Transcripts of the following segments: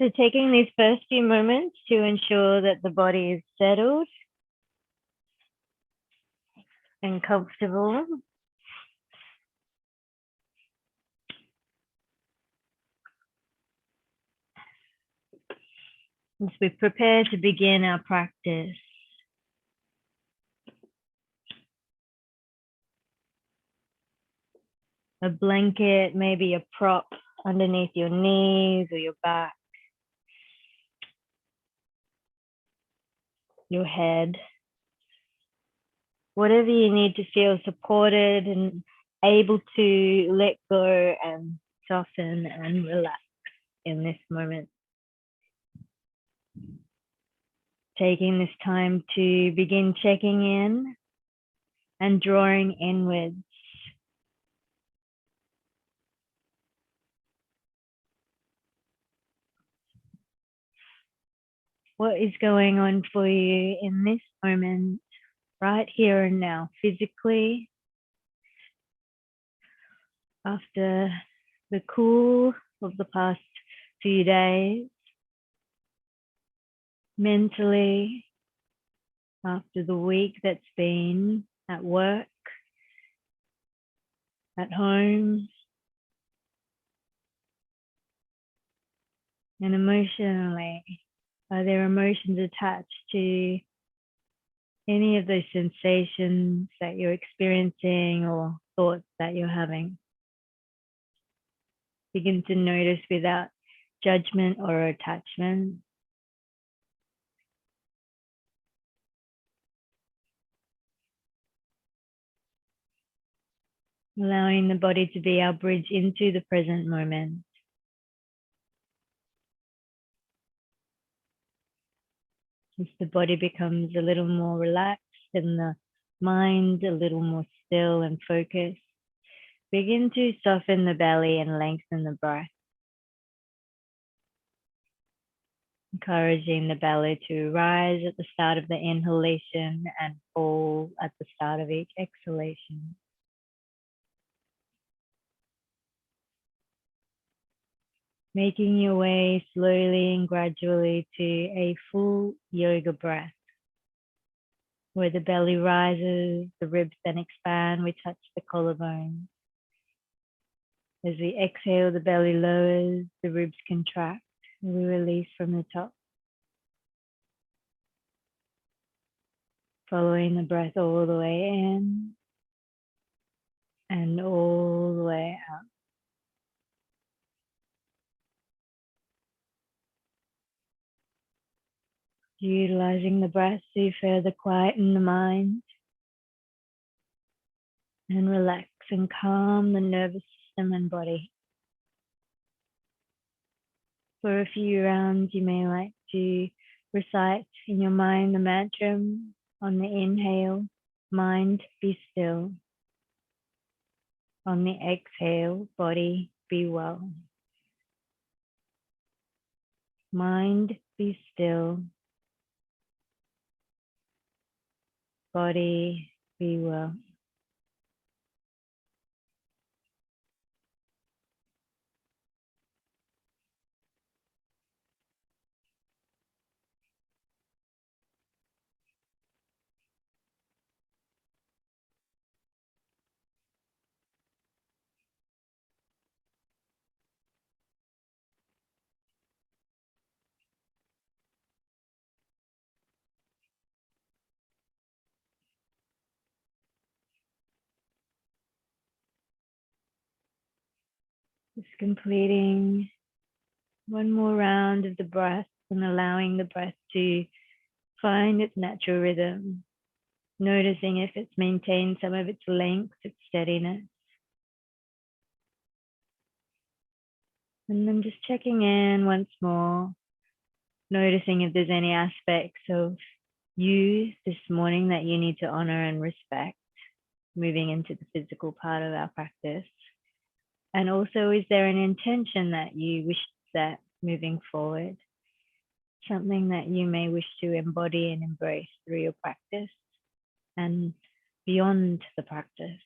So taking these first few moments to ensure that the body is settled and comfortable. As we prepare to begin our practice. A blanket, maybe a prop underneath your knees or your back, your head. Whatever you need to feel supported and able to let go and soften and relax in this moment. Taking this time to begin checking in and drawing inwards. What is going on for you in this moment, right here and now, physically, after the cool of the past few days, mentally, after the week that's been at work, at home, and emotionally. Are there emotions attached to any of those sensations that you're experiencing or thoughts that you're having? Begin to notice without judgment or attachment. Allowing the body to be our bridge into the present moment. As the body becomes a little more relaxed and the mind a little more still and focused, begin to soften the belly and lengthen the breath. Encouraging the belly to rise at the start of the inhalation and fall at the start of each exhalation. Making your way slowly and gradually to a full yoga breath, where the belly rises, the ribs then expand, we touch the collarbone. As we exhale, the belly lowers, the ribs contract, and we release from the top. Following the breath all the way in and all the way out. Utilizing the breath to further quieten the mind and relax and calm the nervous system and body. For a few rounds, you may like to recite in your mind the mantra on the inhale, mind be still. On the exhale, body be well. Mind be still. Body be well. Just completing one more round of the breath and allowing the breath to find its natural rhythm. Noticing if it's maintained some of its length, its steadiness. And then just checking in once more, noticing if there's any aspects of you this morning that you need to honor and respect, moving into the physical part of our practice. And also, is there an intention that you wish to set moving forward? Something that you may wish to embody and embrace through your practice and beyond the practice.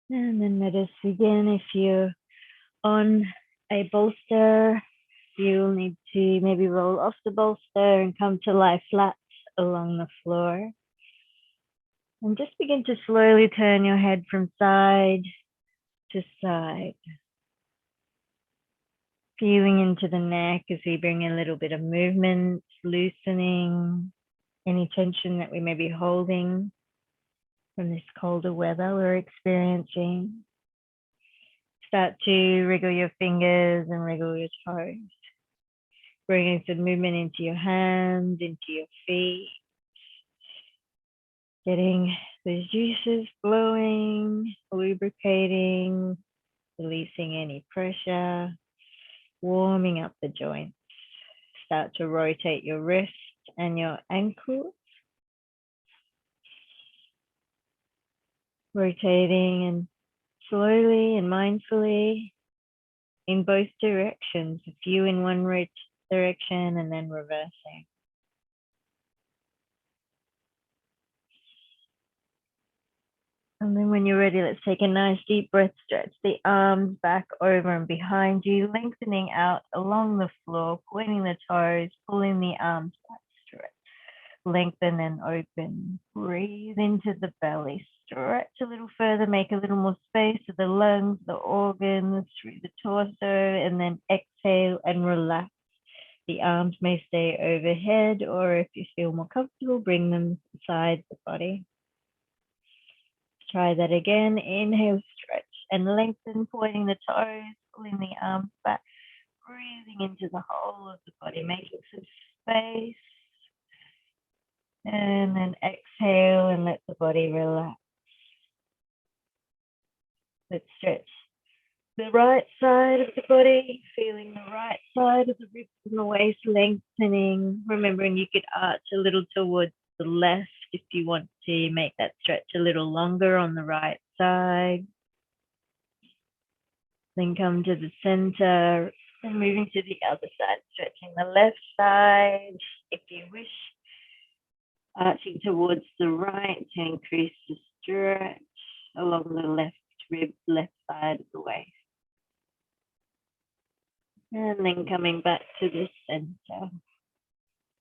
And then let us begin. If you're on a bolster, you'll need to maybe roll off the bolster and come to lie flat along the floor. And just begin to slowly turn your head from side to side. Feeling into the neck as we bring a little bit of movement, loosening any tension that we may be holding from this colder weather we're experiencing. Start to wriggle your fingers and wriggle your toes. Bringing some movement into your hands, into your feet. Getting the juices flowing, lubricating, releasing any pressure, warming up the joints. Start to rotate your wrists and your ankles. Rotating and slowly and mindfully in both directions, a few in one direction and then reversing. And then when you're ready, let's take a nice deep breath, stretch the arms back over and behind you, lengthening out along the floor, pointing the toes, pulling the arms back, stretch, lengthen and open. Breathe into the belly, stretch a little further, make a little more space for the lungs, the organs, through the torso, and then exhale and relax. The arms may stay overhead, or if you feel more comfortable, bring them beside the body. Try that again. Inhale, stretch and lengthen, pointing the toes, pulling the arms back, breathing into the whole of the body, making some space. And then exhale and let the body relax. Let's stretch the right side of the body, feeling the right side of the ribs and the waist lengthening. Remembering you could arch a little towards the left if you want to make that stretch a little longer on the right side. Then come to the center and moving to the other side, stretching the left side if you wish, arching towards the right to increase the stretch along the left rib, left side of the waist. And then coming back to the center.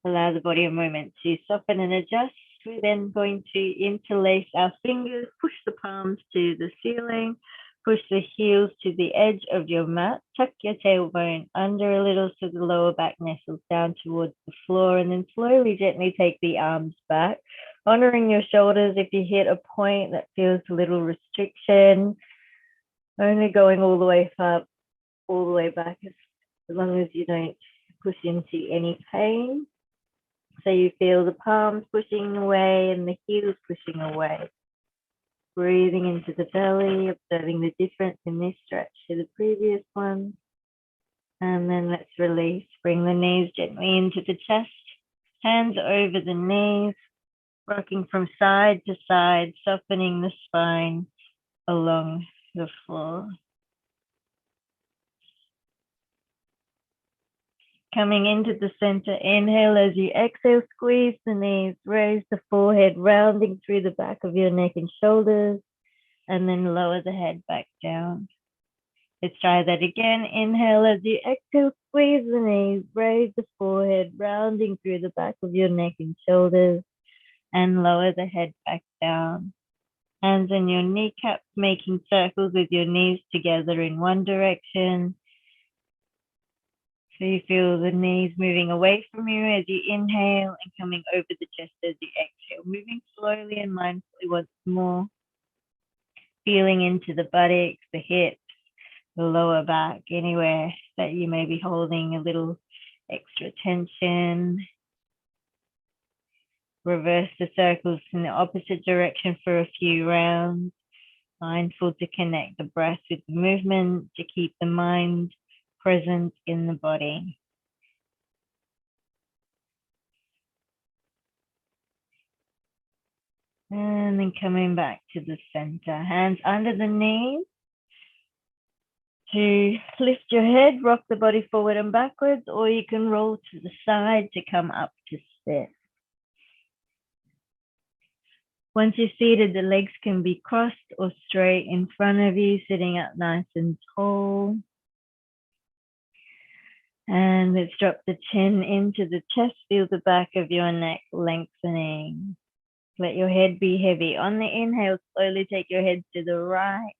Allow the body a moment to soften and adjust. We're then going to interlace our fingers, push the palms to the ceiling, push the heels to the edge of your mat, tuck your tailbone under a little so the lower back nestles down towards the floor, and then slowly, gently take the arms back, honoring your shoulders. If you hit a point that feels a little restriction, only going all the way up, all the way back, as long as you don't push into any pain. So you feel the palms pushing away and the heels pushing away. Breathing into the belly, observing the difference in this stretch to the previous one. And then let's release. Bring the knees gently into the chest, hands over the knees, rocking from side to side, softening the spine along the floor. Coming into the center, inhale as you exhale, squeeze the knees, raise the forehead, rounding through the back of your neck and shoulders, and then lower the head back down. Let's try that again. Inhale as you exhale, squeeze the knees, raise the forehead, rounding through the back of your neck and shoulders, and lower the head back down. Hands on your kneecaps, making circles with your knees together in one direction. So you feel the knees moving away from you as you inhale and coming over the chest as you exhale, moving slowly and mindfully once more. Feeling into the buttocks, the hips, the lower back, anywhere that you may be holding a little extra tension. Reverse the circles in the opposite direction for a few rounds. Mindful to connect the breath with the movement, to keep the mind present in the body. And then coming back to the center, hands under the knees. To lift your head, rock the body forward and backwards, or you can roll to the side to come up to sit. Once you're seated, the legs can be crossed or straight in front of you, sitting up nice and tall. And let's drop the chin into the chest, feel the back of your neck lengthening. Let your head be heavy. On the inhale, slowly take your head to the right,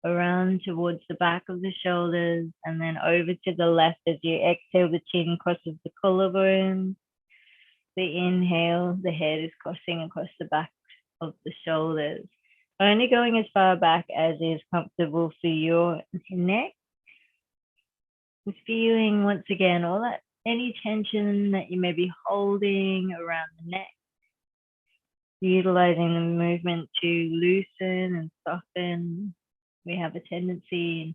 around towards the back of the shoulders, and then over to the left as you exhale, the chin crosses the collarbone. The inhale, the head is crossing across the back of the shoulders. Only going as far back as is comfortable for your neck. Just feeling once again all that, any tension that you may be holding around the neck. Utilizing the movement to loosen and soften. We have a tendency in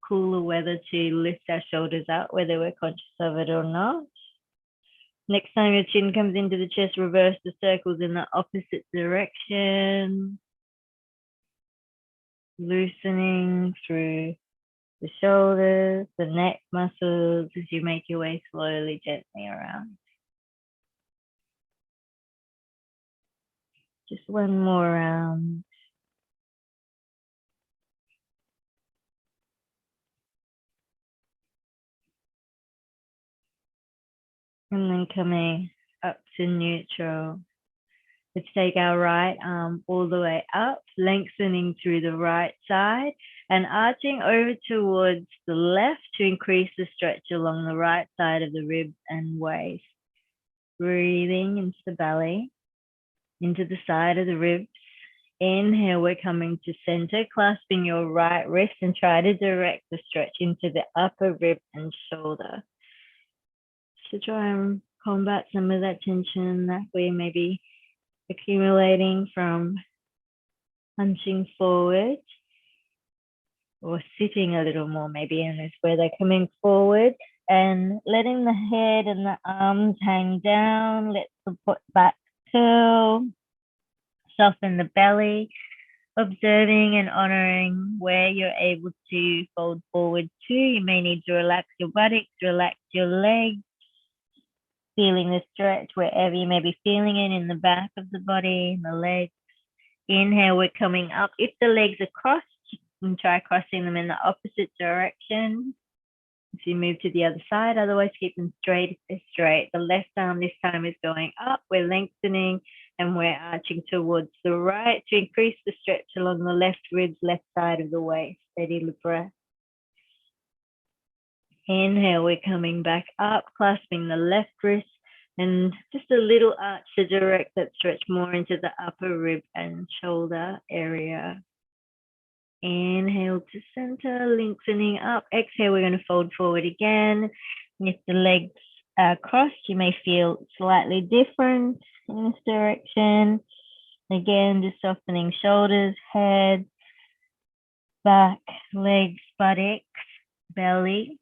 cooler weather to lift our shoulders out, whether we're conscious of it or not. Next time your chin comes into the chest, reverse the circles in the opposite direction. Loosening through the shoulders, the neck muscles as you make your way slowly, gently around. Just one more round. And then coming up to neutral. Let's take our right arm all the way up, lengthening through the right side and arching over towards the left to increase the stretch along the right side of the ribs and waist. Breathing into the belly, into the side of the ribs. Inhale, we're coming to center, clasping your right wrist and try to direct the stretch into the upper rib and shoulder. To try and combat some of that tension that we may be accumulating from hunching forward or sitting a little more maybe in this, where they're coming forward and letting the head and the arms hang down. Let the back curl, soften the belly, observing and honoring where you're able to fold forward to. You may need to relax your buttocks, relax your legs, feeling the stretch wherever you may be feeling it in the back of the body, in the legs. Inhale, we're coming up. If the legs are crossed, you can try crossing them in the opposite direction. If you move to the other side, otherwise keep them straight if they're straight. The left arm this time is going up. We're lengthening and we're arching towards the right to increase the stretch along the left ribs, left side of the waist. Steady the breath. Inhale, we're coming back up, clasping the left wrist and just a little arch to direct that stretch more into the upper rib and shoulder area. Inhale to center, lengthening up. Exhale, we're going to fold forward again. If the legs are crossed, you may feel slightly different in this direction. Again, just softening shoulders, head, back, legs, buttocks, belly.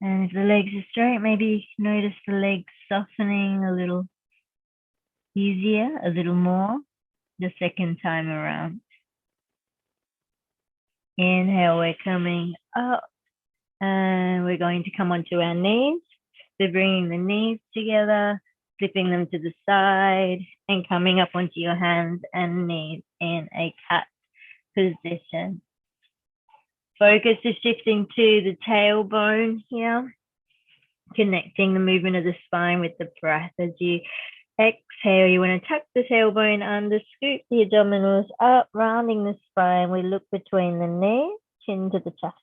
And if the legs are straight, maybe notice the legs softening a little easier, a little more the second time around. Inhale, we're coming up and we're going to come onto our knees. So bringing the knees together, flipping them to the side and coming up onto your hands and knees in a cat position. Focus is shifting to the tailbone here, connecting the movement of the spine with the breath. As you exhale, you want to tuck the tailbone under, scoop the abdominals up, rounding the spine. We look between the knees, chin to the chest.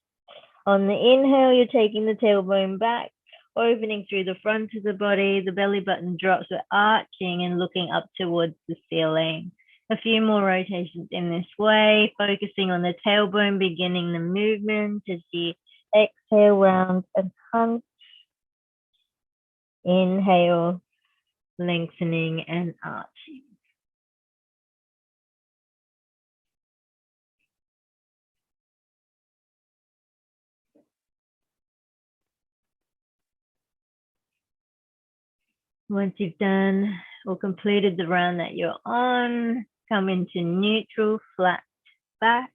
On the inhale, you're taking the tailbone back, opening through the front of the body. The belly button drops. We're arching and looking up towards the ceiling. A few more rotations in this way, focusing on the tailbone, beginning the movement as you exhale, round and hunch. Inhale, lengthening and arching. Once you've done or completed the round that you're on, come into neutral, flat back.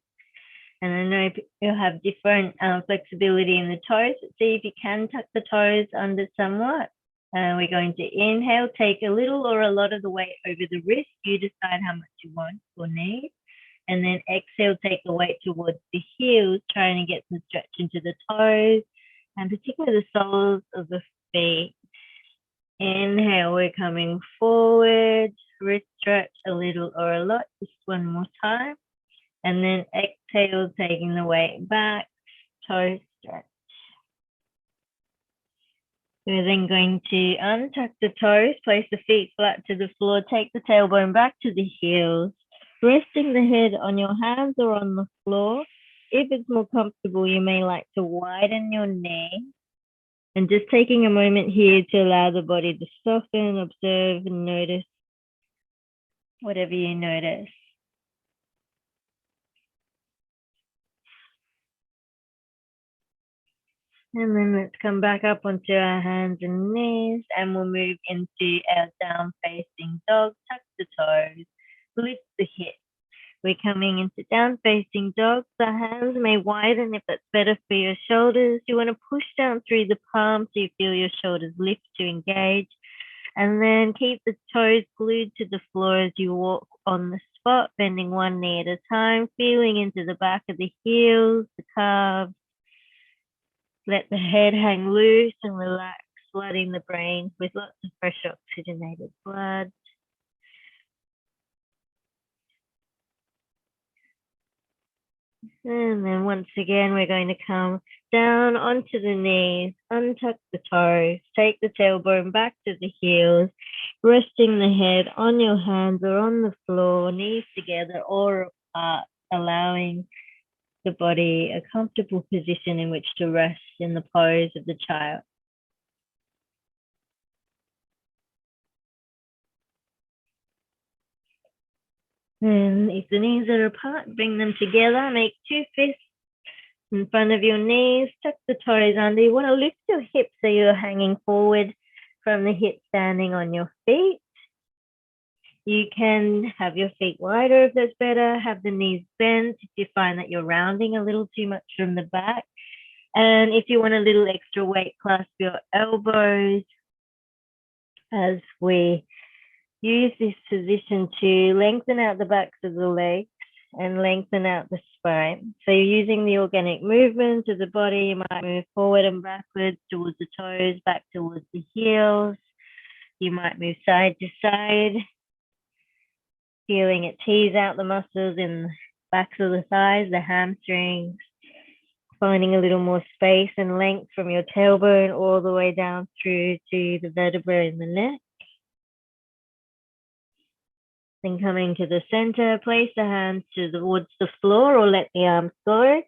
And I know you'll have different flexibility in the toes. See if you can tuck the toes under somewhat. And we're going to inhale, take a little or a lot of the weight over the wrist. You decide how much you want or need. And then exhale, take the weight towards the heels, trying to get some stretch into the toes, and particularly the soles of the feet. Inhale, we're coming forward, wrist stretch a little or a lot, just one more time. And then exhale, taking the weight back, toe stretch. We're then going to untuck the toes, place the feet flat to the floor, take the tailbone back to the heels, resting the head on your hands or on the floor. If it's more comfortable, you may like to widen your knee. And just taking a moment here to allow the body to soften, observe, and notice whatever you notice. And then let's come back up onto our hands and knees, and we'll move into our down facing dog. Tuck the toes, lift the hips. We're coming into down facing dog. The hands may widen if that's better for your shoulders. You want to push down through the palms so you feel your shoulders lift to engage. And then keep the toes glued to the floor as you walk on the spot, bending one knee at a time, feeling into the back of the heels, the calves. Let the head hang loose and relax, flooding the brain with lots of fresh oxygenated blood. And then once again, we're going to come down onto the knees, untuck the toes, take the tailbone back to the heels, resting the head on your hands or on the floor, knees together or apart, allowing the body a comfortable position in which to rest in the pose of the child. And if the knees are apart, bring them together, make two fists in front of your knees, tuck the toes under. You want to lift your hips so you're hanging forward from the hips, standing on your feet. You can have your feet wider if that's better, have the knees bent if you find that you're rounding a little too much from the back. And if you want a little extra weight, clasp your elbows as we use this position to lengthen out the backs of the legs and lengthen out the spine. So you're using the organic movement of the body. You might move forward and backwards towards the toes, back towards the heels. You might move side to side, feeling it tease out the muscles in the backs of the thighs, the hamstrings, finding a little more space and length from your tailbone all the way down through to the vertebrae in the neck. Then coming to the center, place the hands towards the floor or let the arms go.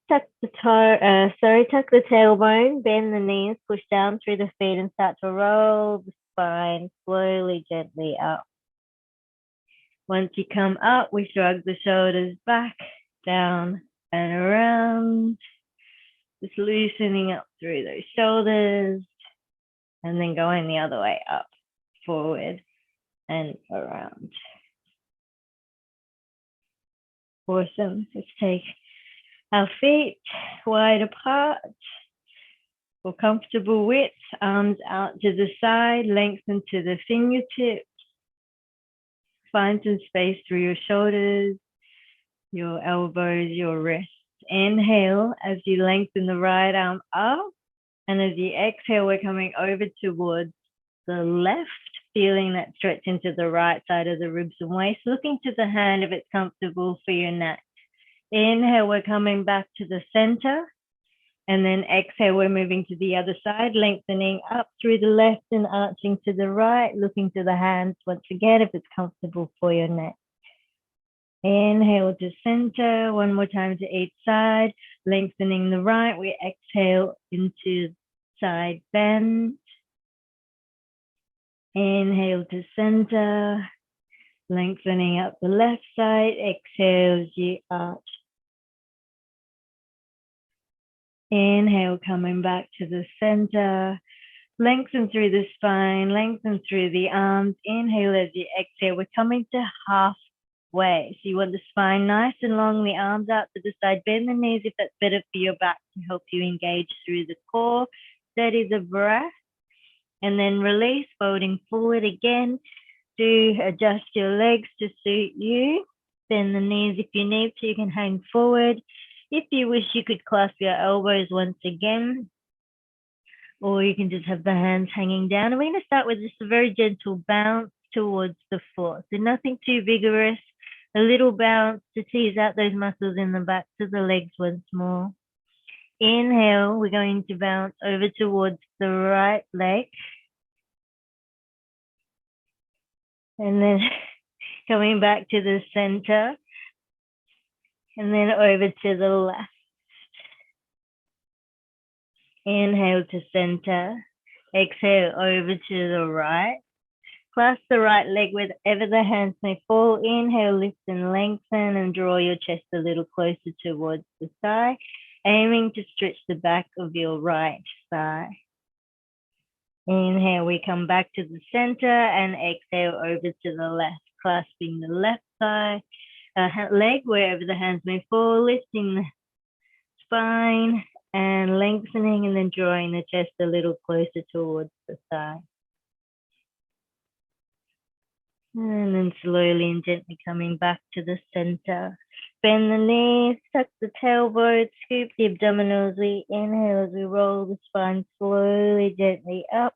Tuck the tailbone, bend the knees, push down through the feet and start to roll the spine slowly, gently up. Once you come up, we shrug the shoulders back, down and around. Just loosening up through those shoulders and then going the other way up, forward and around. Awesome. Let's take our feet wide apart for comfortable width, arms out to the side, lengthen to the fingertips. Find some space through your shoulders, your elbows, your wrists. Inhale as you lengthen the right arm up. And as you exhale, we're coming over towards the left, feeling that stretch into the right side of the ribs and waist, looking to the hand if it's comfortable for your neck. Inhale, we're coming back to the center. And then exhale, we're moving to the other side, lengthening up through the left and arching to the right, looking to the hands once again if it's comfortable for your neck. Inhale to center, one more time to each side, lengthening the right. We exhale into side bend. Inhale to center, lengthening up the left side. Exhale as you arch. Inhale, coming back to the center. Lengthen through the spine, lengthen through the arms. Inhale as you exhale. We're coming to halfway. So you want the spine nice and long, the arms out to the side. Bend the knees if that's better for your back to help you engage through the core. Steady the breath. And then release, folding forward again. Do adjust your legs to suit you. Bend the knees if you need to. You can hang forward. If you wish, you could clasp your elbows once again, or you can just have the hands hanging down. And we're going to start with just a very gentle bounce towards the floor. So nothing too vigorous, a little bounce to tease out those muscles in the backs of the legs once more. Inhale, we're going to bounce over towards the right leg. And then coming back to the center. And then over to the left. Inhale to center. Exhale over to the right. Clasp the right leg wherever the hands may fall. Inhale, lift and lengthen, and draw your chest a little closer towards the thigh, aiming to stretch the back of your right thigh. Inhale, we come back to the center, and exhale over to the left, clasping the left thigh, leg wherever the hands may fall, lifting the spine and lengthening, and then drawing the chest a little closer towards the thigh. And then slowly and gently coming back to the center. Bend the knees, tuck the tailbone, scoop the abdominals. We inhale as we roll the spine slowly, gently up.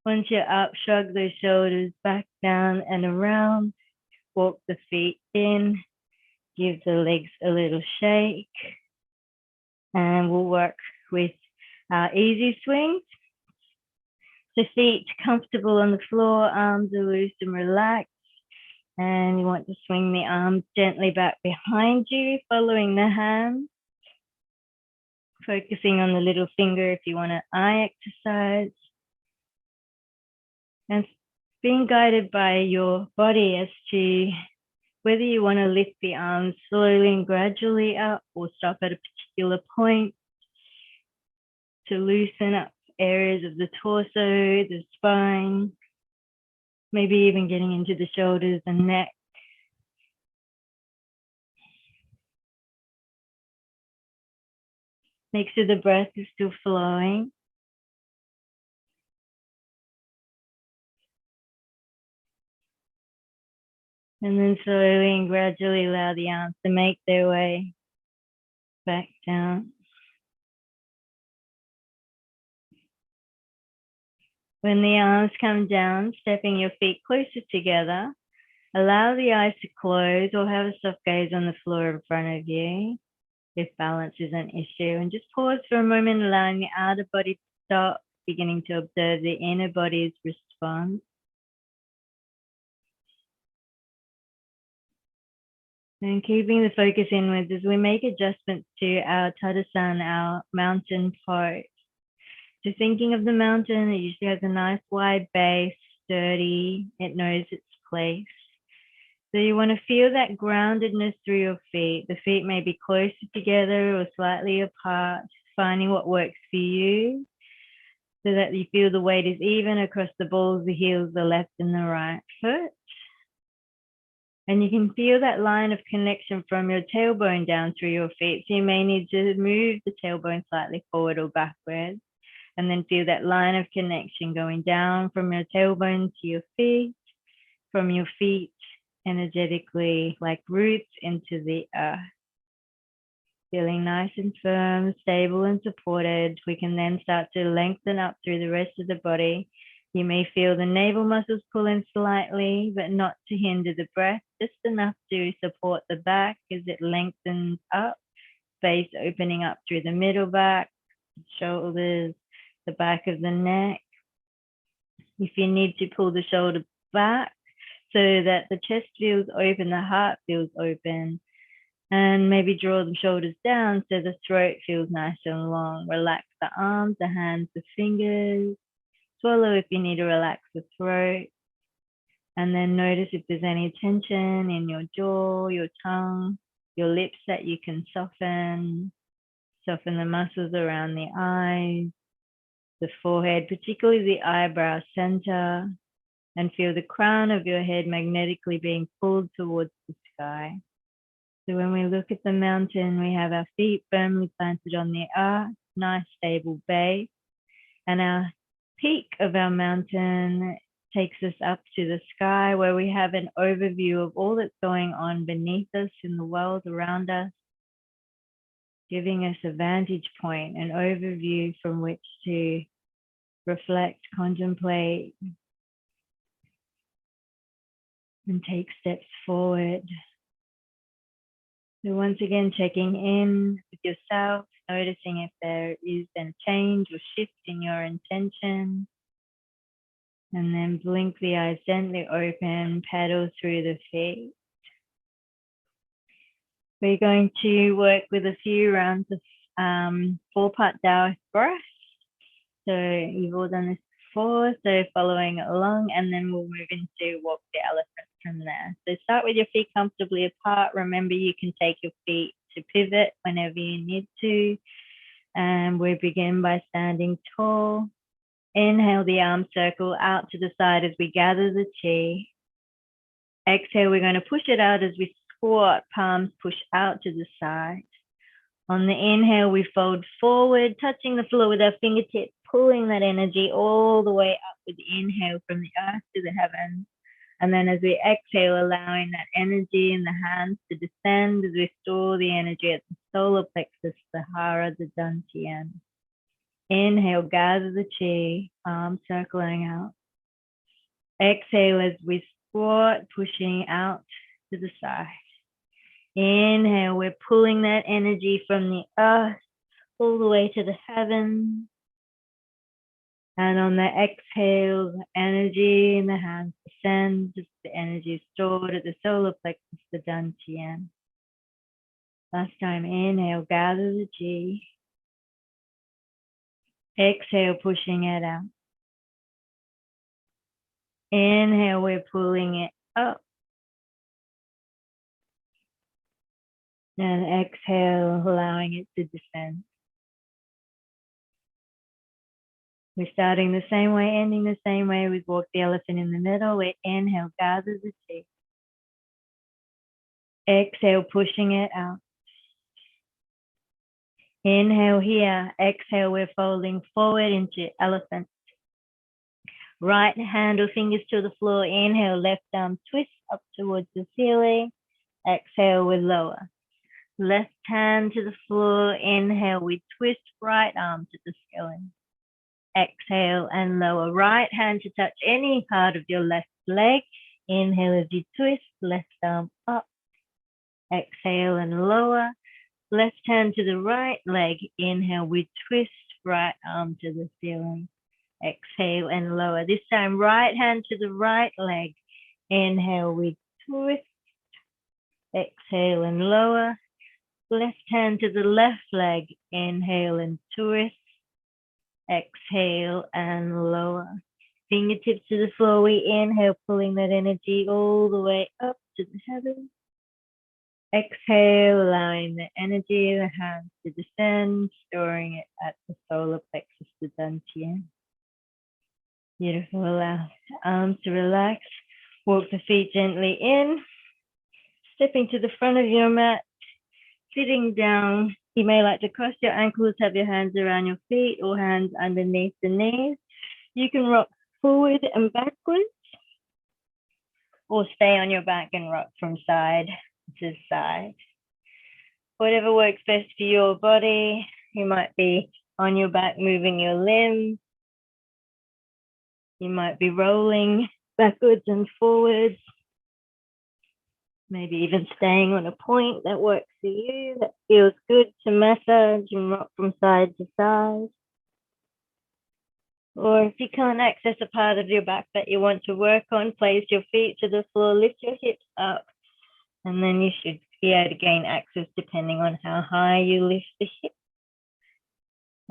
Once you're up, shrug those shoulders back, down, and around. Walk the feet in. Give the legs a little shake. And we'll work with our easy swings. So feet comfortable on the floor, arms are loose and relaxed. And you want to swing the arms gently back behind you, following the hands. Focusing on the little finger if you want an eye exercise. And being guided by your body as to whether you want to lift the arms slowly and gradually up or stop at a particular point to loosen up areas of the torso, the spine, maybe even getting into the shoulders and neck. Make sure the breath is still flowing. And then slowly and gradually allow the arms to make their way back down. When the arms come down, stepping your feet closer together, allow the eyes to close or have a soft gaze on the floor in front of you if balance is an issue. And just pause for a moment, allowing the outer body to stop, beginning to observe the inner body's response. And keeping the focus inwards as we make adjustments to our Tadasana, our mountain pose. So thinking of the mountain, it usually has a nice wide base, sturdy, it knows its place. So you want to feel that groundedness through your feet. The feet may be closer together or slightly apart, finding what works for you so that you feel the weight is even across the balls, the heels, the left and the right foot. And you can feel that line of connection from your tailbone down through your feet. So you may need to move the tailbone slightly forward or backwards. And then feel that line of connection going down from your tailbone to your feet, from your feet energetically like roots into the earth. Feeling nice and firm, stable and supported. We can then start to lengthen up through the rest of the body. You may feel the navel muscles pull in slightly, but not to hinder the breath, just enough to support the back as it lengthens up, space opening up through the middle back, shoulders, the back of the neck. If you need to pull the shoulder back so that the chest feels open, the heart feels open, and maybe draw the shoulders down so the throat feels nice and long. Relax the arms, the hands, the fingers. Swallow if you need to relax the throat. And then notice if there's any tension in your jaw, your tongue, your lips that you can soften. Soften the muscles around the eyes, the forehead, particularly the eyebrow center, and feel the crown of your head magnetically being pulled towards the sky. So when we look at the mountain, we have our feet firmly planted on the earth, nice stable base, and our peak of our mountain takes us up to the sky, where we have an overview of all that's going on beneath us in the world around us, giving us a vantage point, an overview from which to reflect, contemplate, and take steps forward. So once again, checking in with yourself, noticing if there is a change or shift in your intention. And then blink the eyes gently open, pedal through the feet. We're going to work with a few rounds of 4-part Taoist breath. So you've all done this before, so following along, and then we'll move into walk the elephant from there. So start with your feet comfortably apart. Remember, you can take your feet to pivot whenever you need to. And we begin by standing tall. Inhale the arm circle out to the side as we gather the chi. Exhale, we're going to push it out as we squat, palms push out to the side. On the inhale, we fold forward, touching the floor with our fingertips, pulling that energy all the way up with the inhale from the earth to the heavens. And then as we exhale, allowing that energy in the hands to descend as we store the energy at the solar plexus, the hara, the dantian. Inhale, gather the chi, arms circling out. Exhale as we squat, pushing out to the side. Inhale, we're pulling that energy from the earth all the way to the heavens. And on the exhale, the energy in the hands descends as the energy is stored at the solar plexus, the dantian. Last time, inhale, gather the chi. Exhale, pushing it out. Inhale, we're pulling it up. And exhale, allowing it to descend. We're starting the same way, ending the same way. We walk the elephant in the middle. We inhale, gather the chi. Exhale, pushing it out. Inhale here. Exhale, we're folding forward into elephant. Right hand or fingers to the floor. Inhale, left arm twist up towards the ceiling. Exhale, we lower. Left hand to the floor. Inhale, we twist right arm to the ceiling. Exhale and lower. Right hand to touch any part of your left leg. Inhale as you twist, left arm up. Exhale and lower. Left hand to the right leg. Inhale, we twist, right arm to the ceiling. Exhale and lower. This time, right hand to the right leg. Inhale, we twist. Exhale and lower. Left hand to the left leg. Inhale and twist. Exhale and lower. Fingertips to the floor. We inhale, pulling that energy all the way up to the heavens. Exhale, allowing the energy of the hands to descend, storing it at the solar plexus, the dantian. Beautiful. Allow the arms to relax. Walk the feet gently in. Stepping to the front of your mat. Sitting down. You may like to cross your ankles, have your hands around your feet or hands underneath the knees. You can rock forward and backwards, or stay on your back and rock from side to side. Whatever works best for your body. You might be on your back moving your limbs. You might be rolling backwards and forwards. Maybe even staying on a point that works for you, that feels good to massage and rock from side to side. Or if you can't access a part of your back that you want to work on, place your feet to the floor, lift your hips up, and then you should be able to gain access depending on how high you lift the hips.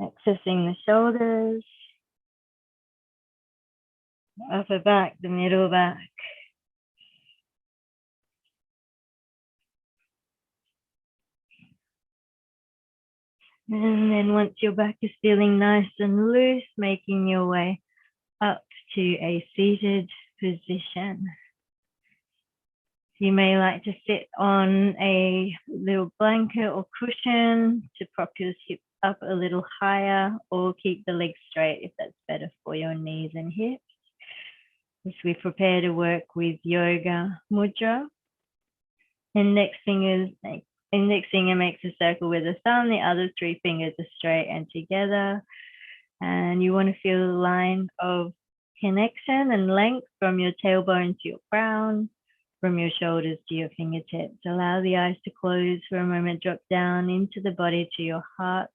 Accessing the shoulders, upper back, the middle back. And then once your back is feeling nice and loose, making your way up to a seated position. You may like to sit on a little blanket or cushion to prop your hips up a little higher, or keep the legs straight if that's better for your knees and hips. As we prepare to work with yoga mudra, index finger makes a circle with a thumb, the other 3 fingers are straight and together. And you want to feel a line of connection and length from your tailbone to your crown, from your shoulders to your fingertips. Allow the eyes to close for a moment, drop down into the body to your heart,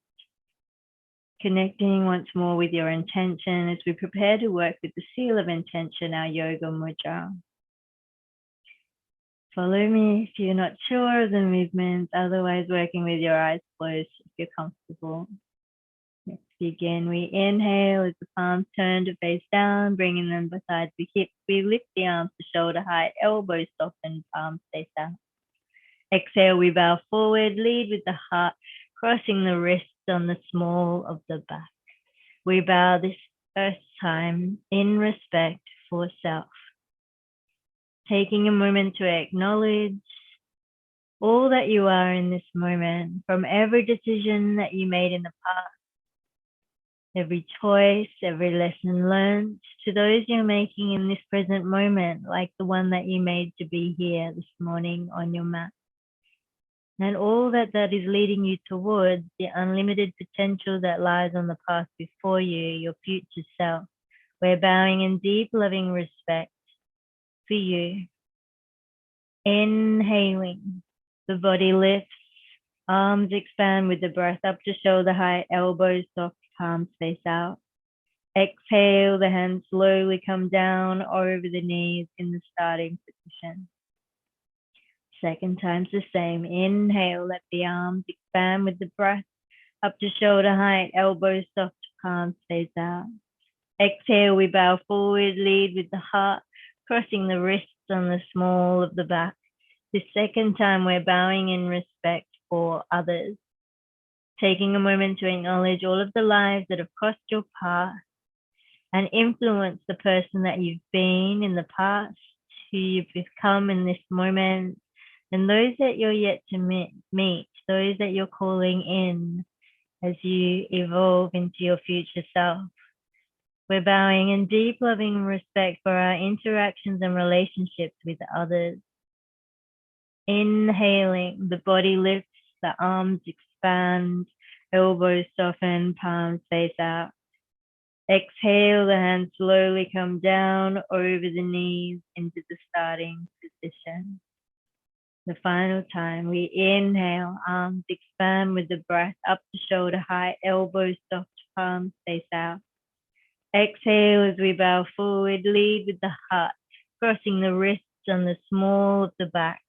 connecting once more with your intention as we prepare to work with the seal of intention, our yoga mudra. Follow me if you're not sure of the movements, otherwise working with your eyes closed if you're comfortable. Let's begin. We inhale as the palms turn to face down, bringing them beside the hips. We lift the arms to shoulder height, elbows soften, palms face out. Exhale, we bow forward, lead with the heart, crossing the wrists on the small of the back. We bow this first time in respect for self. Taking a moment to acknowledge all that you are in this moment, from every decision that you made in the past, every choice, every lesson learned, to those you're making in this present moment, like the one that you made to be here this morning on your mat. And all that is leading you towards the unlimited potential that lies on the path before you, your future self. We're bowing in deep loving respect for you. Inhaling, the body lifts, arms expand with the breath up to shoulder height, elbows soft, palms face out. Exhale, the hands slowly come down over the knees in the starting position. Second time's the same. Inhale, let the arms expand with the breath up to shoulder height, elbows soft, palms face out. Exhale, we bow forward, lead with the heart, crossing the wrists on the small of the back. The second time, we're bowing in respect for others, taking a moment to acknowledge all of the lives that have crossed your path and influenced the person that you've been in the past, who you've become in this moment, and those that you're yet to meet, those that you're calling in as you evolve into your future self. We're bowing in deep loving respect for our interactions and relationships with others. Inhaling, the body lifts, the arms expand, elbows soften, palms face out. Exhale, the hands slowly come down over the knees into the starting position. The final time, we inhale, arms expand with the breath up to shoulder height, elbows soft, palms face out. Exhale as we bow forward, lead with the heart, crossing the wrists on the small of the back.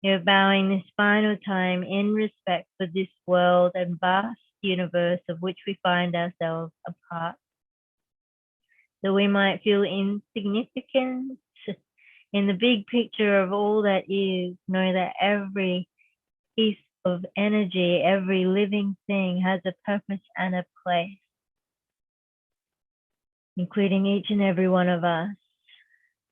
You're bowing this final time in respect for this world and vast universe of which we find ourselves a part. So we might feel insignificant in the big picture of all that is, know that every piece of energy, every living thing has a purpose and a place, including each and every one of us.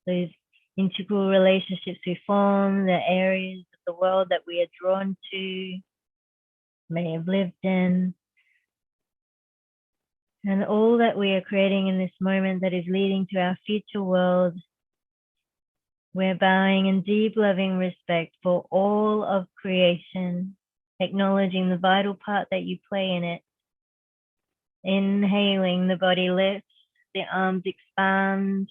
Those integral relationships we form, the areas of the world that we are drawn to, may have lived in, and all that we are creating in this moment that is leading to our future world. We're bowing in deep loving respect for all of creation, acknowledging the vital part that you play in it. Inhaling, the body lifts, the arms expand,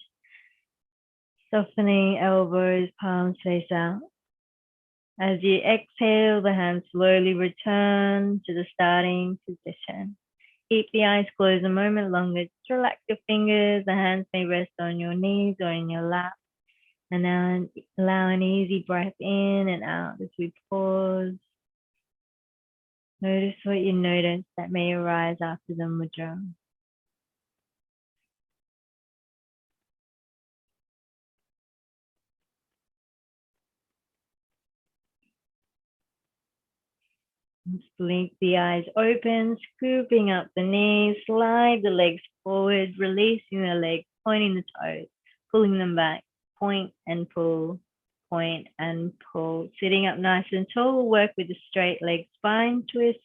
softening elbows, palms face out. As you exhale, the hands slowly return to the starting position. Keep the eyes closed a moment longer. Just relax your fingers. The hands may rest on your knees or in your lap. And now allow an easy breath in and out as we pause. Notice what you notice that may arise after the mudra. Just blink the eyes open, scooping up the knees, slide the legs forward, releasing the legs, pointing the toes, pulling them back, point and pull. point and pull. Sitting up nice and tall, we'll work with a straight leg spine twist.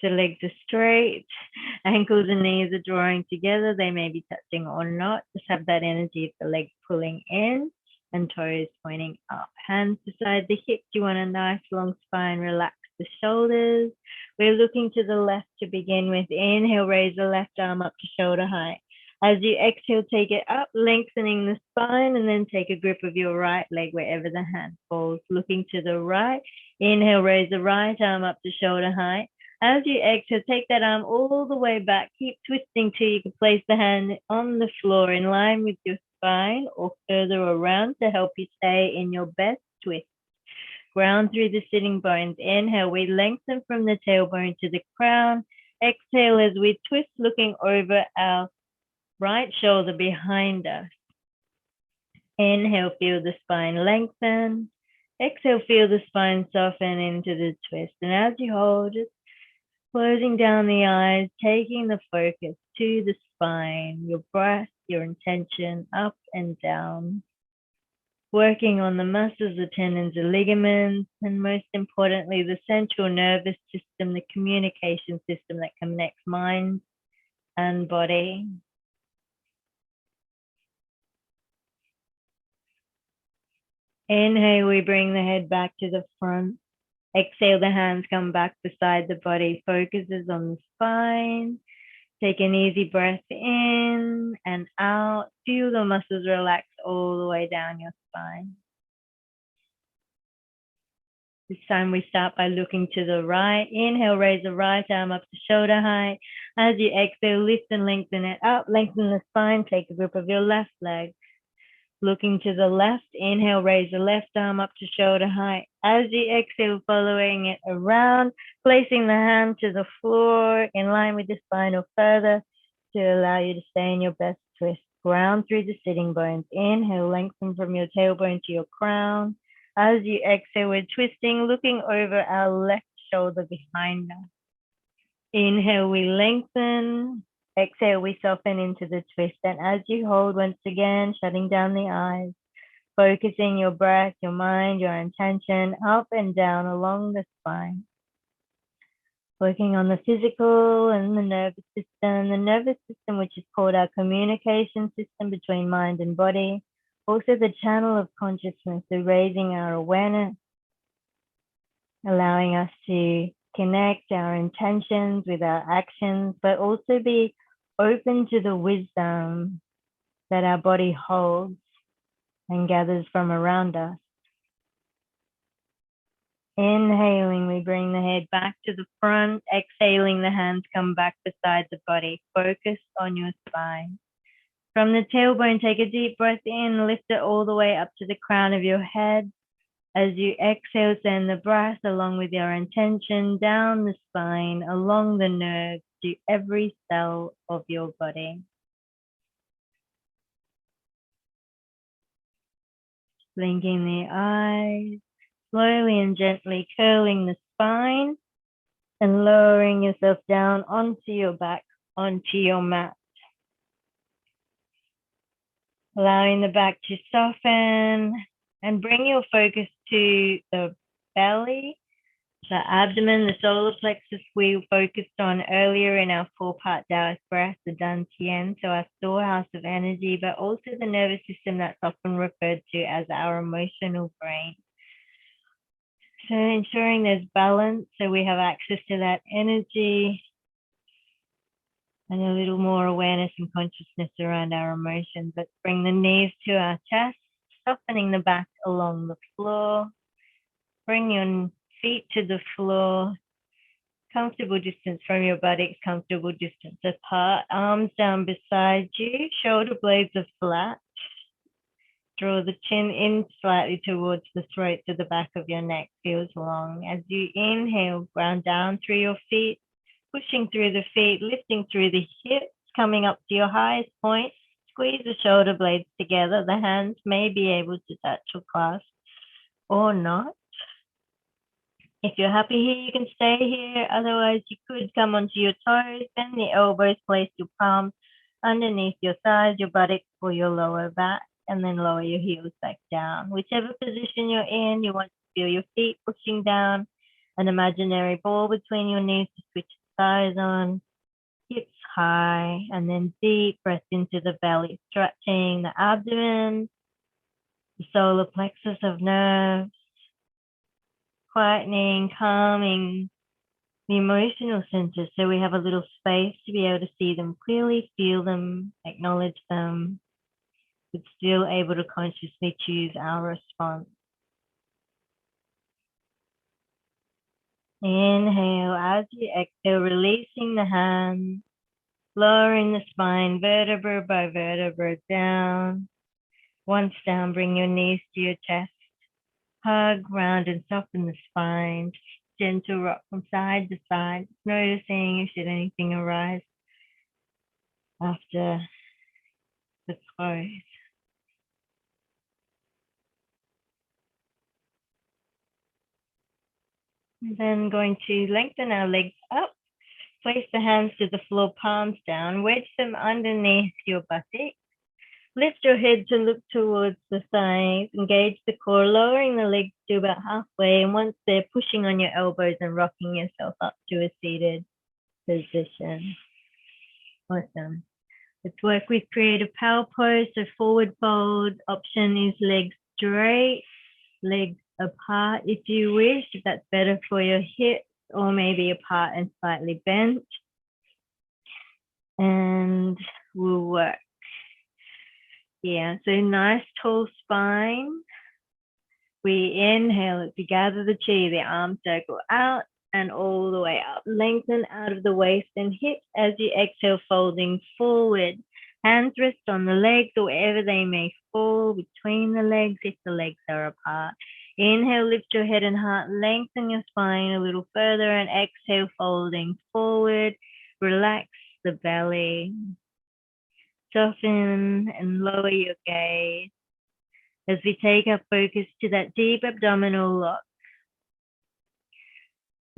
So legs are straight, ankles and knees are drawing together. They may be touching or not. Just have that energy of the legs pulling in and toes pointing up. Hands beside the hips. You want a nice long spine. Relax the shoulders. We're looking to the left to begin with. Inhale, raise the left arm up to shoulder height. As you exhale, take it up, lengthening the spine, and then take a grip of your right leg wherever the hand falls. Looking to the right. Inhale, raise the right arm up to shoulder height. As you exhale, take that arm all the way back. Keep twisting till you can place the hand on the floor in line with your spine or further around to help you stay in your best twist. Ground through the sitting bones. Inhale, we lengthen from the tailbone to the crown. Exhale as we twist, looking over our right shoulder behind us. Inhale, feel the spine lengthen. Exhale, feel the spine soften into the twist. And as you hold, just closing down the eyes, taking the focus to the spine, your breath, your intention, up and down. Working on the muscles, the tendons, the ligaments, and most importantly, the central nervous system, the communication system that connects mind and body. Inhale, we bring the head back to the front. Exhale, the hands come back beside the body. Focus is on the spine. Take an easy breath in and out. Feel the muscles relax all the way down your spine. This time we start by looking to the right. Inhale, raise the right arm up to shoulder height. As you exhale, lift and lengthen it up. Lengthen the spine. Take a grip of your left leg. Looking to the left, inhale, raise the left arm up to shoulder height. As you exhale, following it around, placing the hand to the floor in line with the spine or further to allow you to stay in your best twist. Ground through the sitting bones. Inhale, lengthen from your tailbone to your crown. As you exhale, we're twisting, looking over our left shoulder behind us. Inhale, we lengthen. Exhale, we soften into the twist. And as you hold, once again, shutting down the eyes, focusing your breath, your mind, your intention up and down along the spine. Working on the physical and the nervous system. The nervous system, which is called our communication system between mind and body. Also the channel of consciousness, so raising our awareness, allowing us to connect our intentions with our actions, but also be open to the wisdom that our body holds and gathers from around us. Inhaling, we bring the head back to the front. Exhaling, the hands come back beside the body. Focus on your spine. From the tailbone, take a deep breath in, lift it all the way up to the crown of your head. As you exhale, send the breath along with your intention down the spine, along the nerves, to every cell of your body. Blinking the eyes, slowly and gently curling the spine and lowering yourself down onto your back, onto your mat. Allowing the back to soften and bring your focus to the belly, the abdomen, the solar plexus we focused on earlier in our 4-part Taoist breath, the Dantian, so our storehouse of energy, but also the nervous system that's often referred to as our emotional brain. So ensuring there's balance, so we have access to that energy and a little more awareness and consciousness around our emotions. Let's bring the knees to our chest, softening the back along the floor. Bring your feet to the floor, comfortable distance from your buttocks, comfortable distance apart, arms down beside you, shoulder blades are flat. Draw the chin in slightly towards the throat so the back of your neck feels long. As you inhale, ground down through your feet, pushing through the feet, lifting through the hips, coming up to your highest point. Squeeze the shoulder blades together. The hands may be able to touch or clasp or not. If you're happy here, you can stay here. Otherwise, you could come onto your toes, bend the elbows, place your palms underneath your thighs, your buttocks, or your lower back. and then lower your heels back down. Whichever position you're in, you want to feel your feet pushing down, an imaginary ball between your knees to switch thighs on, hips high, and then deep breath into the belly, stretching the abdomen, the solar plexus of nerves, quietening, calming the emotional centers so we have a little space to be able to see them clearly, feel them, acknowledge them, but still able to consciously choose our response. Inhale as you exhale, releasing the hands, lowering the spine, vertebra by vertebra down. Once down, bring your knees to your chest. Hug, round, and soften the spine. Gentle rock from side to side, noticing should anything arise after the close. And then going to lengthen our legs up. Place the hands to the floor, palms down. Wedge them underneath your buttock. Lift your head to look towards the thighs. Engage the core, lowering the legs to about halfway. And once they're pushing on your elbows and rocking yourself up to a seated position. Awesome. Let's work with creative power pose. So forward fold option is legs straight, legs apart if you wish, if that's better for your hips, or maybe apart and slightly bent. And we'll work. Yeah, so nice tall spine. We inhale it to gather the chi, the arms circle out and all the way up. Lengthen out of the waist and hips as you exhale, folding forward. Hands rest on the legs or wherever they may fall between the legs if the legs are apart. Inhale, lift your head and heart, lengthen your spine a little further, and exhale, folding forward. Relax the belly. Soften and lower your gaze as we take our focus to that deep abdominal lock.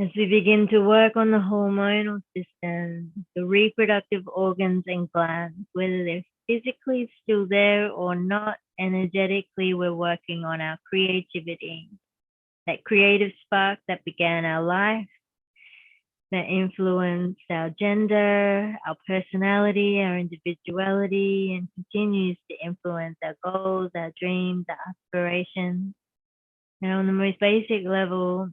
As we begin to work on the hormonal system, the reproductive organs and glands, whether they're physically still there or not, energetically we're working on our creativity, that creative spark that began our life, that influenced our gender, our personality, our individuality, and continues to influence our goals, our dreams, our aspirations. And on the most basic level,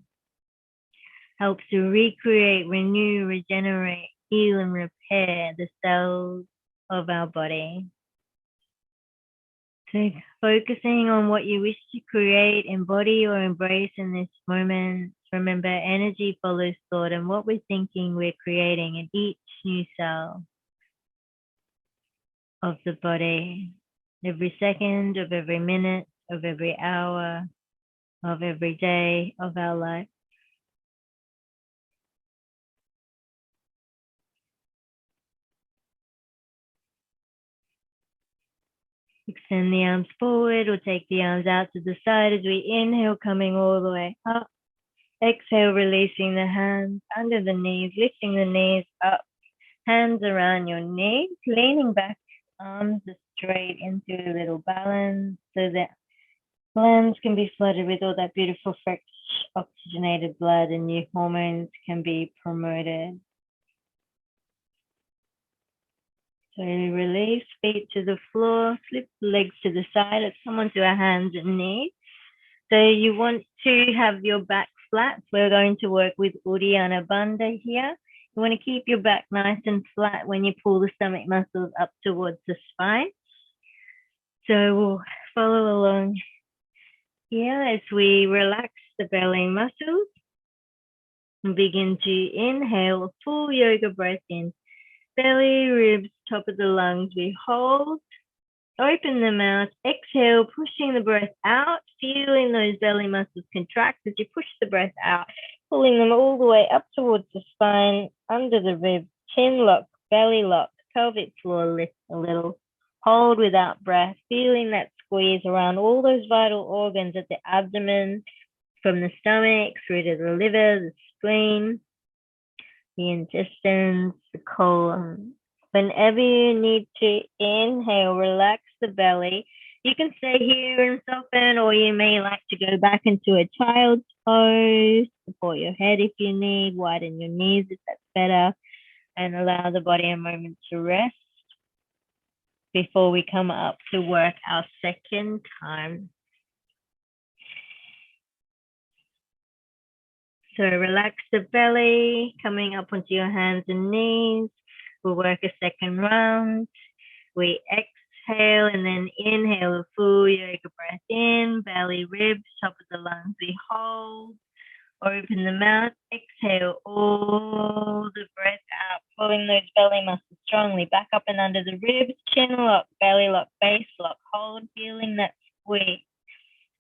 helps to recreate, renew, regenerate, heal, and repair the cells of our body. So focusing on what you wish to create, embody, or embrace in this moment. Remember, energy follows thought, and what we're thinking, we're creating in each new cell of the body. Every second of every minute, of every hour, of every day of our life. Extend the arms forward or take the arms out to the side as we inhale, coming all the way up. Exhale, releasing the hands under the knees, lifting the knees up. Hands around your knees, leaning back, arms straight into a little balance so that glands can be flooded with all that beautiful, fresh, oxygenated blood and new hormones can be promoted. So release, feet to the floor, flip the legs to the side. Let's come onto our hands and knees. So you want to have your back flat. We're going to work with Uddiyana Bandha here. You want to keep your back nice and flat when you pull the stomach muscles up towards the spine. So we'll follow along here as we relax the belly muscles and begin to inhale a full yoga breath in. Belly, ribs, top of the lungs. We hold, open the mouth, exhale, pushing the breath out, feeling those belly muscles contract as you push the breath out, pulling them all the way up towards the spine, under the ribs, chin lock, belly lock, pelvic floor lift a little. Hold without breath, feeling that squeeze around all those vital organs at the abdomen, from the stomach through to the liver, the spleen, the intestines, the colon. Whenever you need to inhale, relax the belly. You can stay here and soften, or you may like to go back into a child's pose. Support your head if you need, widen your knees if that's better, and allow the body a moment to rest before we come up to work our second time. So relax the belly, coming up onto your hands and knees. We'll work a second round. We exhale and then inhale a full yoga breath in, belly, ribs, top of the lungs we hold. Open the mouth, exhale all the breath out, pulling those belly muscles strongly back up and under the ribs, chin lock, belly lock, base lock, hold, feeling that squeeze.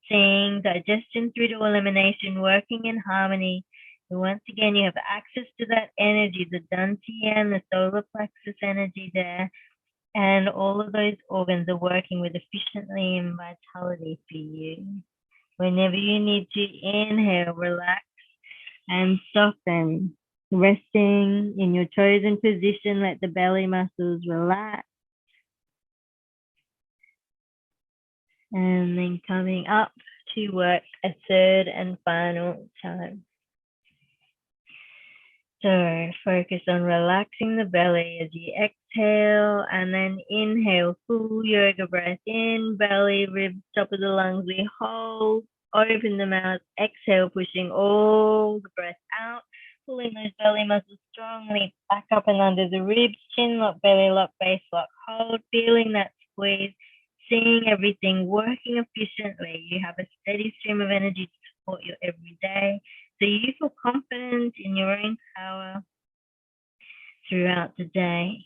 Seeing digestion through to elimination, working in harmony. And once again, you have access to that energy, the dantian, the solar plexus energy there, and all of those organs are working with efficiently and vitality for you. Whenever you need to inhale, relax and soften, resting in your chosen position, let the belly muscles relax. And then coming up to work a third and final time. So focus on relaxing the belly as you exhale, and then inhale, full yoga breath in, belly, ribs, top of the lungs we hold. Open the mouth, exhale, pushing all the breath out, pulling those belly muscles strongly back up and under the ribs, chin lock, belly lock, base lock, hold, feeling that squeeze, seeing everything working efficiently. You have a steady stream of energy to support you every day. So you feel confident in your own power throughout the day.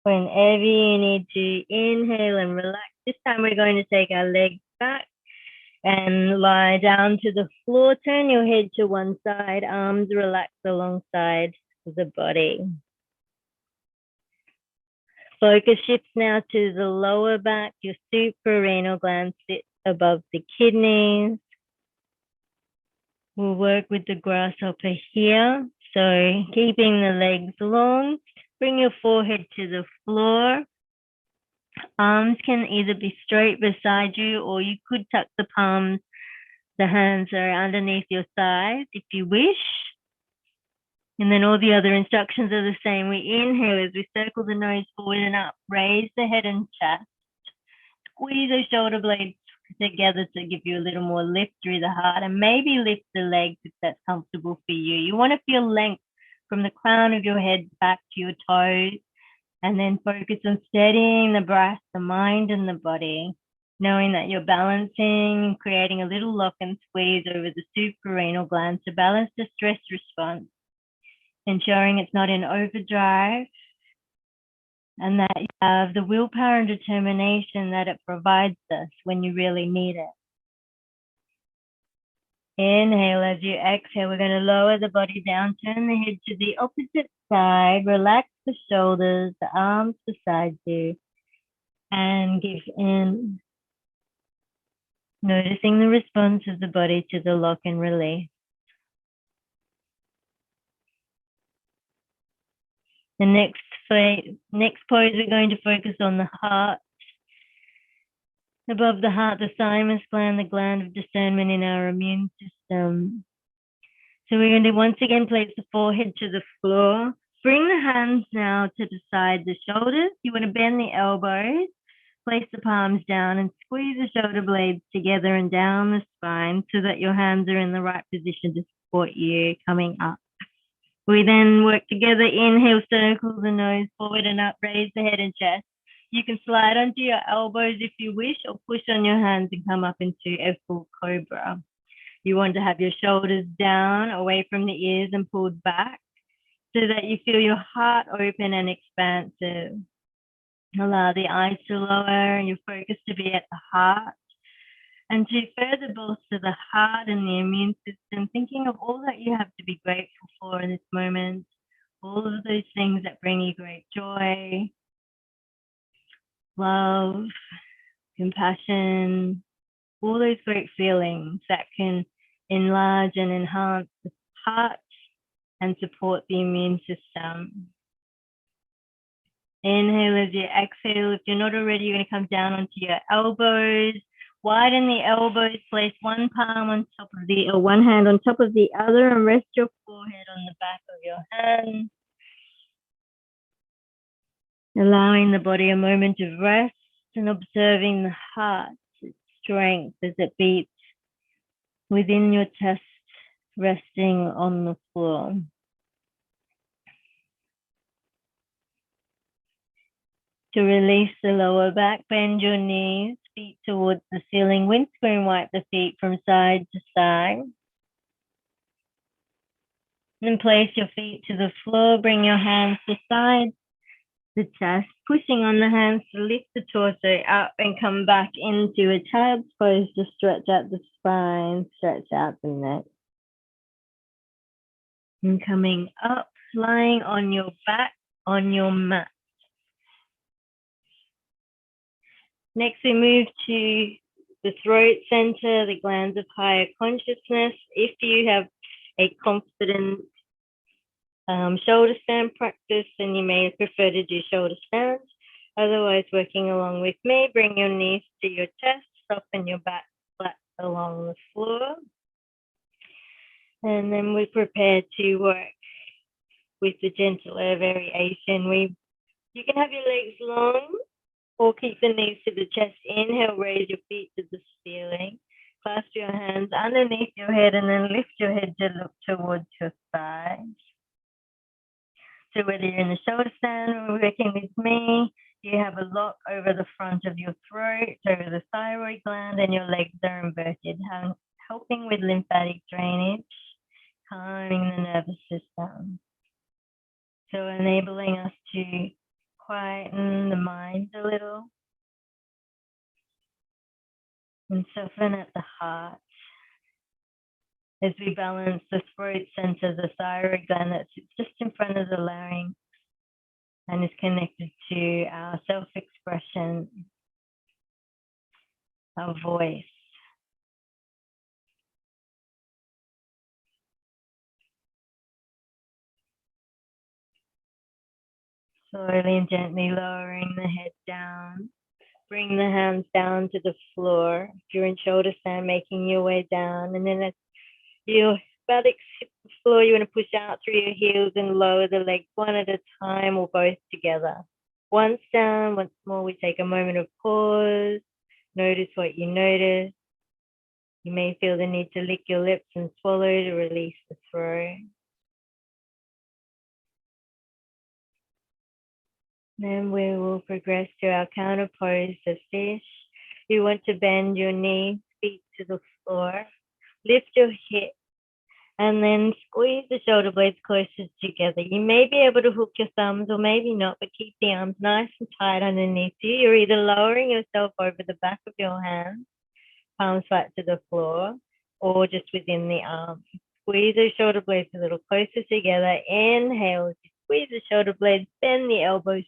Whenever you need to inhale and relax, this time we're going to take our legs back and lie down to the floor. Turn your head to one side, arms relax alongside the body. Focus shifts now to the lower back. Your suprarenal glands sit above the kidneys. We'll work with the grasshopper here. So keeping the legs long, bring your forehead to the floor. Arms can either be straight beside you, or you could tuck the palms, the hands are underneath your thighs if you wish. And then all the other instructions are the same. We inhale as we circle the nose forward and up, raise the head and chest. Squeeze those shoulder blades together to give you a little more lift through the heart, and maybe lift the legs if that's comfortable for you. You want to feel length from the crown of your head back to your toes, and then focus on steadying the breath, the mind, and the body, knowing that you're balancing, creating a little lock and squeeze over the suprarenal glands to balance the stress response, ensuring it's not in overdrive, and that you have the willpower and determination that it provides us when you really need it. Inhale as you exhale. We're going to lower the body down, turn the head to the opposite side, relax the shoulders, the arms beside you, and give in. Noticing the response of the body to the lock and release. The next pose, we're going to focus on the heart. Above the heart, the thymus gland, the gland of discernment in our immune system. So we're going to once again place the forehead to the floor. Bring the hands now to the side, the shoulders. You want to bend the elbows, place the palms down, and squeeze the shoulder blades together and down the spine so that your hands are in the right position to support you coming up. We then work together. Inhale, circle the nose forward and up, raise the head and chest. You can slide onto your elbows if you wish, or push on your hands and come up into a full cobra. You want to have your shoulders down, away from the ears and pulled back so that you feel your heart open and expansive. Allow the eyes to lower and your focus to be at the heart. And to further bolster the heart and the immune system, thinking of all that you have to be grateful for in this moment, all of those things that bring you great joy, love, compassion, all those great feelings that can enlarge and enhance the heart and support the immune system. Inhale as you exhale. If you're not already, you're going to come down onto your elbows. Widen the elbows. Place one palm on top of the, or one hand on top of the other, and rest your forehead on the back of your hand. Allowing the body a moment of rest and observing the heart, its strength as it beats within your chest, resting on the floor. To release the lower back, bend your knees, feet towards the ceiling, windscreen wipe the feet from side to side. Then place your feet to the floor, bring your hands to sides, the chest, pushing on the hands to lift the torso up and come back into a child's pose to stretch out the spine, stretch out the neck. And coming up, lying on your back on your mat. Next, we move to the throat center, the glands of higher consciousness. If you have a confident shoulder stand practice, then you may prefer to do shoulder stands. Otherwise, working along with me, bring your knees to your chest, soften your back flat along the floor. And then we prepare to work with the gentle air variation. You can have your legs long or keep the knees to the chest. Inhale, raise your feet to the ceiling. Clasp your hands underneath your head and then lift your head to look towards your thighs. So whether you're in the shoulder stand or working with me, you have a lock over the front of your throat, over the thyroid gland, and your legs are inverted, helping with lymphatic drainage, calming the nervous system. So enabling us to quieten the mind a little and soften at the heart as we balance the throat center, the thyroid gland that sits just in front of the larynx and is connected to our self-expression, our voice. Slowly and gently lowering the head down. Bring the hands down to the floor. If you're in shoulder stand, making your way down. And then as your buttocks hit the floor, you want to push out through your heels and lower the legs one at a time or both together. Once down, once more, we take a moment of pause. Notice what you notice. You may feel the need to lick your lips and swallow to release the throat. Then we will progress to our counter pose, the fish. You want to bend your knees, feet to the floor. Lift your hip and then squeeze the shoulder blades closer together. You may be able to hook your thumbs or maybe not, but keep the arms nice and tight underneath you. You're either lowering yourself over the back of your hands, palms flat to the floor, or just within the arms. Squeeze the shoulder blades a little closer together. Inhale, squeeze the shoulder blades, bend the elbows,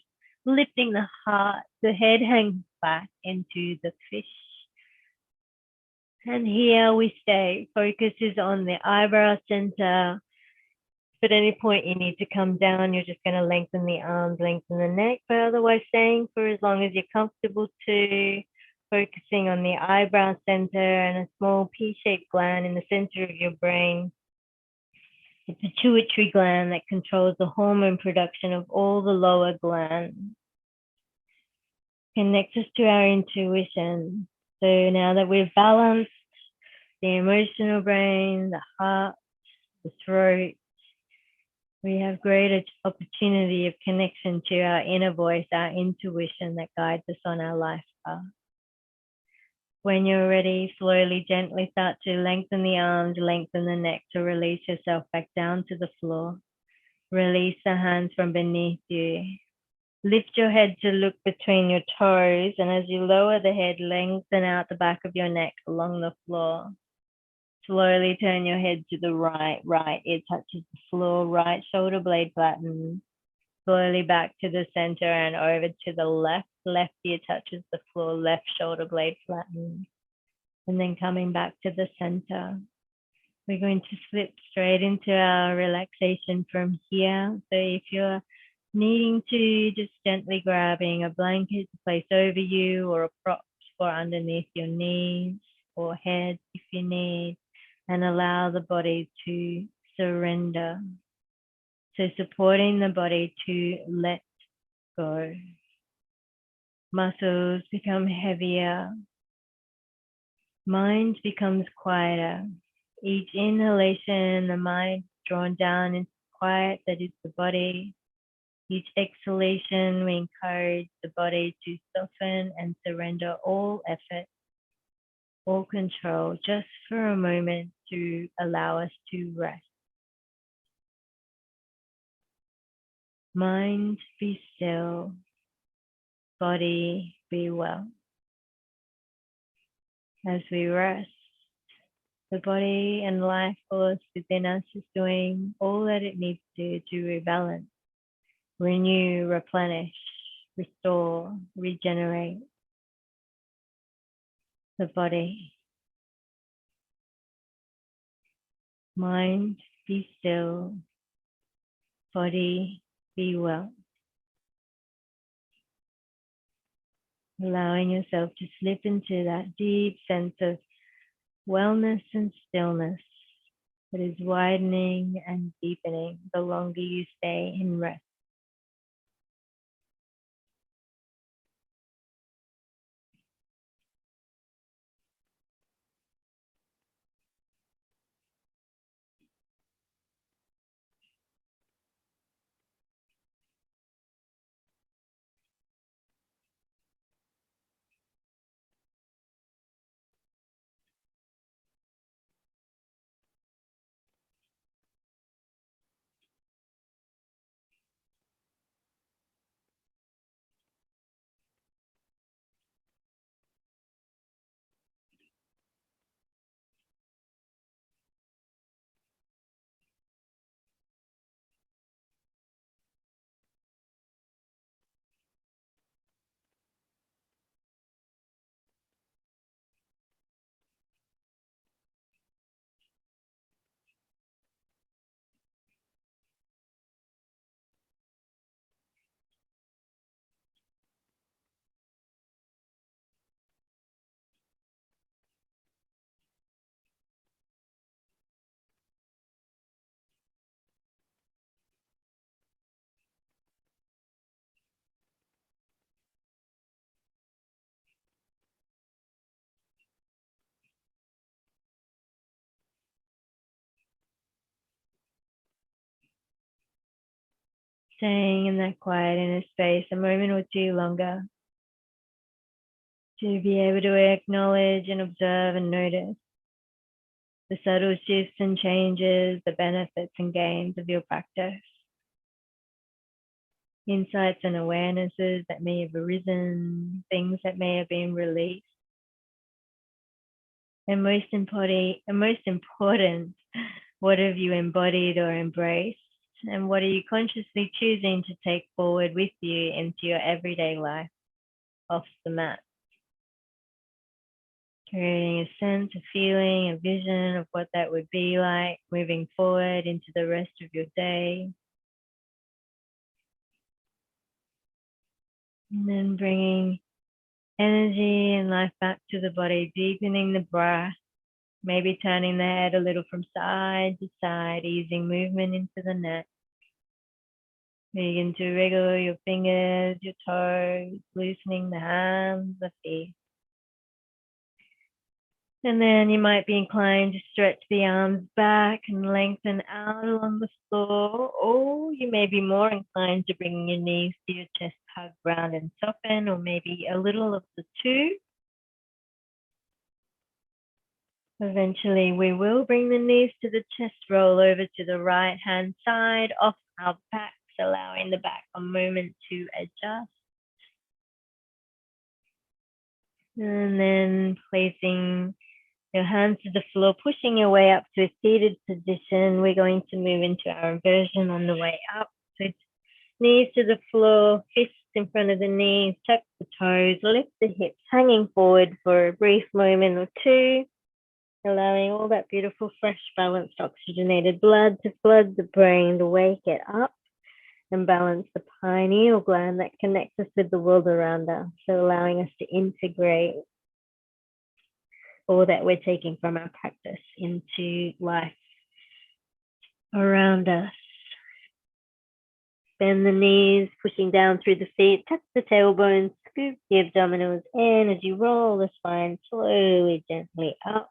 lifting the heart. The head hangs back into the fish. And here we stay. Focus is on the eyebrow center. If at any point you need to come down, you're just going to lengthen the arms, lengthen the neck, but otherwise staying for as long as you're comfortable to. Focusing on the eyebrow center and a small P-shaped gland in the center of your brain. The pituitary gland that controls the hormone production of all the lower glands. Connects us to our intuition. So now that we've balanced the emotional brain, the heart, the throat, we have greater opportunity of connection to our inner voice, our intuition that guides us on our life path. When you're ready, slowly, gently start to lengthen the arms, lengthen the neck to release yourself back down to the floor. Release the hands from beneath you. Lift your head to look between your toes, and as you lower the head, lengthen out the back of your neck along the floor. Slowly turn your head to the right. Right ear touches the floor, right shoulder blade flattens. Slowly back to the center and over to the left. Left ear touches the floor, left shoulder blade flattens. And then coming back to the center. We're going to slip straight into our relaxation from here. So if you're needing to just gently grabbing a blanket to place over you or a prop for underneath your knees or head if you need, and allow the body to surrender. So supporting the body to let go. Muscles become heavier. Mind becomes quieter. Each inhalation, the mind is drawn down into quiet that is the body. Each exhalation, we encourage the body to soften and surrender all effort, all control, just for a moment to allow us to rest. Mind, be still. Body, be well. As we rest, the body and life force within us is doing all that it needs to rebalance, renew, replenish, restore, regenerate the body. Mind, be still. Body, be well. Allowing yourself to slip into that deep sense of wellness and stillness that is widening and deepening the longer you stay in rest. Staying in that quiet inner space a moment or two longer to be able to acknowledge and observe and notice the subtle shifts and changes, the benefits and gains of your practice, insights and awarenesses that may have arisen, things that may have been released, and most important, what have you embodied or embraced, and what are you consciously choosing to take forward with you into your everyday life off the mat? Creating a sense, a feeling, a vision of what that would be like moving forward into the rest of your day. And then bringing energy and life back to the body, deepening the breath, maybe turning the head a little from side to side, easing movement into the neck. Begin to wriggle your fingers, your toes, loosening the hands, the feet. And then you might be inclined to stretch the arms back and lengthen out along the floor, or you may be more inclined to bring your knees to your chest, hug round and soften, or maybe a little of the two. Eventually, we will bring the knees to the chest, roll over to the right hand side, off our backs, allowing the back a moment to adjust. And then placing your hands to the floor, pushing your way up to a seated position. We're going to move into our inversion on the way up. So knees to the floor, fists in front of the knees, tuck the toes, lift the hips, hanging forward for a brief moment or two, allowing all that beautiful, fresh, balanced, oxygenated blood to flood the brain to wake it up. and balance the pineal gland that connects us with the world around us. So allowing us to integrate all that we're taking from our practice into life around us. Bend the knees, pushing down through the feet, tuck the tailbones, scoop the abdominals in as you roll the spine slowly, gently up.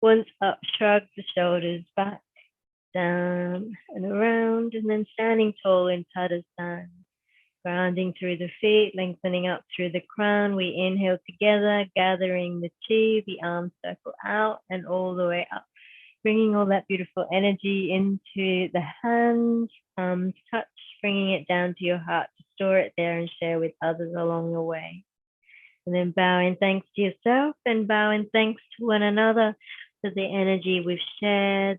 Once up, shrug the shoulders back, down and around, and then standing tall in Tadasana. Grounding through the feet, lengthening up through the crown. We inhale together, gathering the chi, the arms circle out and all the way up. Bringing all that beautiful energy into the hands, arms touch, bringing it down to your heart to store it there and share with others along the way. And then bowing thanks to yourself and bowing thanks to one another for the energy we've shared,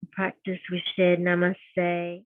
the practice we've shared. Namaste.